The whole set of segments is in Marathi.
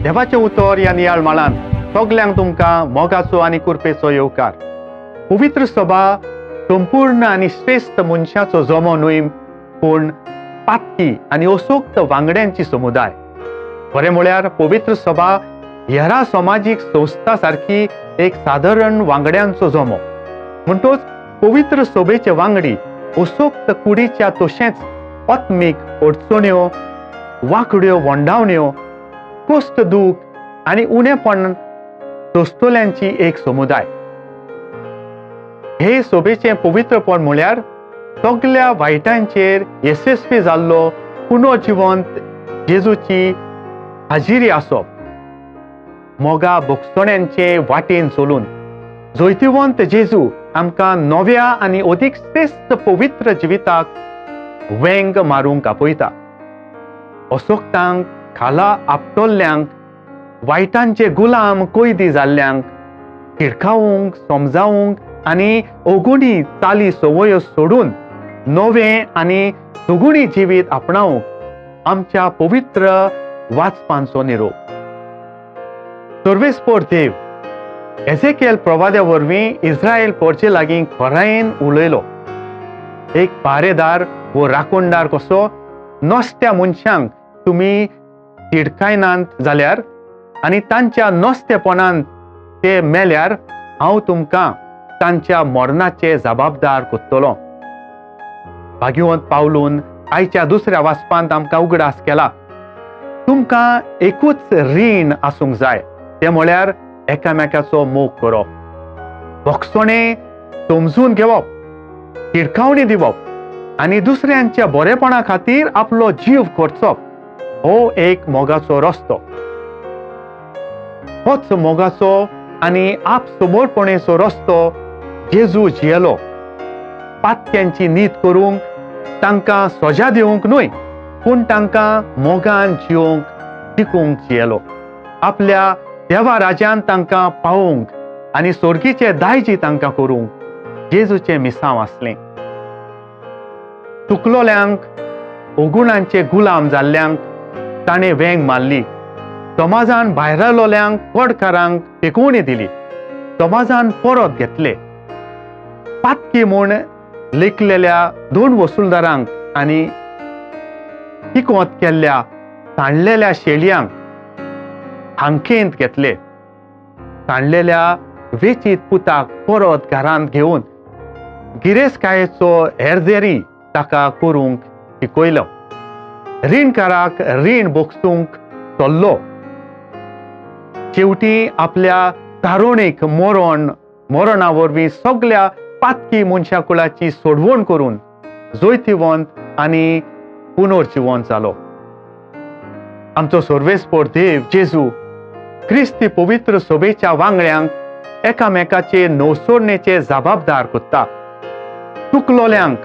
देवाचें उतर ह्या नियाळ माळान सगल्यांक तुमकां मोगाचो आनी कुरपेचो येवकार. पवित्र सभा संपूर्ण आनी श्रेष्ठ मनशाचो जमो न्हय, पूण पातकी आनी असोक्त वांगड्यांची समुदाय. बरें म्हळ्यार पवित्र सभा हेरां समाजीक संस्था सारकी एक सादारण वांगड्यांचो जमो. म्हणटच पवित्र सभेचे वांगडी असोक्त कुडीच्या तशेंच आत्मीक अडचण्यो, वांकड्यो वंडावण्यो, कश्ट दूख आनी उणेपण सोंसतल्यांची एक समुदाय. हे सभेचें पवित्रपण म्हळ्यार सगळ्या वायटांचेर येसस्वी जाल्लो पुनर्जिवंत जेजूची हाजिरी आसप. मोगा भोगसण्यांचे वाटेन चलून जैतिवंत जेजू आमकां नव्या आनी अदीक श्रेष्ठ पवित्र जिविताक वेंग मारूंक आपयता. असोक्तांक खाला आपटोल्ल्यांक, वायटांचे गुलाम कैदी जाल्ल्यांक शिडकावूंक, समजावूंक आनी अवगुणी चाली संवयो सोडून नवें आनी सुगुणी जिवीत आपणावंक आमच्या पवित्र वाचपांचो निरोप. सर्वेस्पर देव एझेकिएल प्रवाद्या वरवीं इस्रायल परचे लागीं खरायेन उलयलो. एक पारेदार वो राखणदार कसो नसत्या मनशांक तुमी तिडकायनात जाल्यार आनी तांच्या नसतेपणान ते मेल्यार हांव तुमकां तांच्या मरणाचे जबाबदार करतलों. भाग्यवंत पावलून आयच्या दुसऱ्या वाचपांत आमकां उगडास केला. तुमकां एकूच रीण आसूंक जाय, ते म्हळ्यार एकामेकाचो मोग करप, भोगसणे समजून घेवप, तिडकावणी दिवप आनी दुसऱ्यांच्या बरेपणा खातीर आपलो जीव खर्चप. हो एक मोगाचो रस्तो. होच मोगाचो आनी आपसमोरपणेचो रस्तो जेजू जियेलो. पातक्यांची न्हीद करूंक, तांकां सजा दिवंक न्हय, पूण तांकां मोगान जिवंक शिकूंक जियेलो. आपल्या देवा राजान तांकां पावोवंक आनी सर्गीचे दायजी तांकां करूंक जेजूचें मिसांव आसलें. चुकलोल्यांक, अवगुणांचे गुलाम जाल्ल्यांक ताणें वेंग मारली. समाजान भायरलोल्यांक कडकारांक तेंकोवणी दिली. समाजान परत घेतले. पातकी म्हूण लेखलेल्या 2 वसूलदारांक आनी तिकोत केल्ल्या ताणलेल्या शेळयांक हांखेंत घेतले. ताणलेल्या वेचीत पुताक परत घरांत घेवन गिरेस्तकायेचो हेरदेरी ताका करूंक शिकयलो. रीणकाराक रीण भोगसूंक चल्लो. शेवटी आपल्या तारुणीक मरणा वरवीं सगळ्या पातकी मनशाकुळाची सोडवण करून जैतिवंत आनी पुनर्जिवंत जालो. आमचो सर्वेस्पर देव जेजू क्रिस्ती पवित्र सभेच्या वांगड्यांक एकामेकाचे नवसोडणेचे जबाबदार करता. चुकलोल्यांक,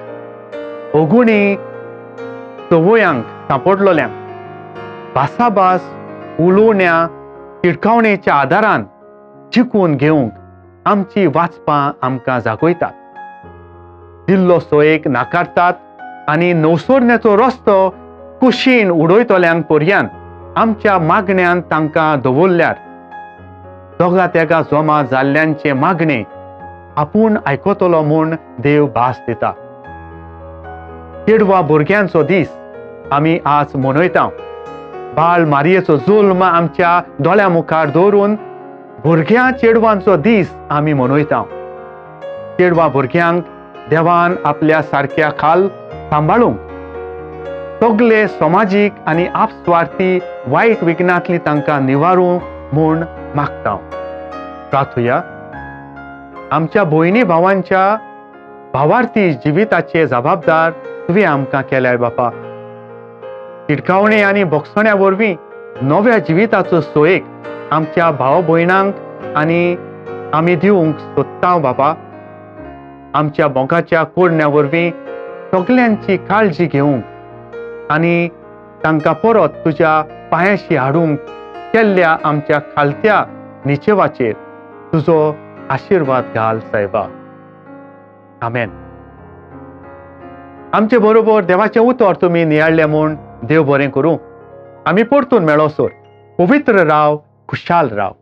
अवगुणी संवयांक सांपडलोल्यांक भासाभास उलोवण्या तिडकावणेच्या आदारान जिखून घेवंक आमची वाचपां आमकां जागयतात. दिल्लो सोयेक नाकारतात आनी नवसोडण्याचो रस्तो कुशीन उडयतल्यांक पर्यंत आमच्या मागण्यांत तांकां दवरल्यार दोगा तेगा जमा जाल्ल्यांचे मागणे आपूण आयकतलो म्हूण देव भास दिता. चेडवा भुरग्यांचो दीस आमी आज मनयता. बाळ मारयेचो जुल्म आमच्या दोळ्या मुखार दवरून भुरग्यां चेडवांचो दीस आमी मनयता. चेडवा भुरग्यांक देवान आपल्या सारक्या खाल सांबाळूंक, सगळे समाजीक आनी आपस्वार्थी वायट विघ्नांतली तांकां निवारूं म्हूण मागता. प्रार्थुया. आमच्या भयणी भावांच्या भावार्थी जिविताचे जबाबदार तुवें आमकां केल्याय बापा. तिडकावणे आनी भोगसण्या वरवीं नव्या जिविताचो सोयेक आमच्या भाव भयणांक आनी आमी दिवंक सोदता बापा. आमच्या मोगाच्या कोडण्या वरवीं सगल्यांची काळजी घेवंक आनी तांकां परत तुज्या पांयाशी हाडूंक केल्ल्या आमच्या खालत्या निचेवाचेर तुजो आशिर्वाद घाल सायबा. आमेन. आमचे बरोबर देवाचें उतर तुमी नियाळ्ळें म्हूण देव बरें करूं. आमी परतून मेळोसर पवित्र राव, खुशाल राव.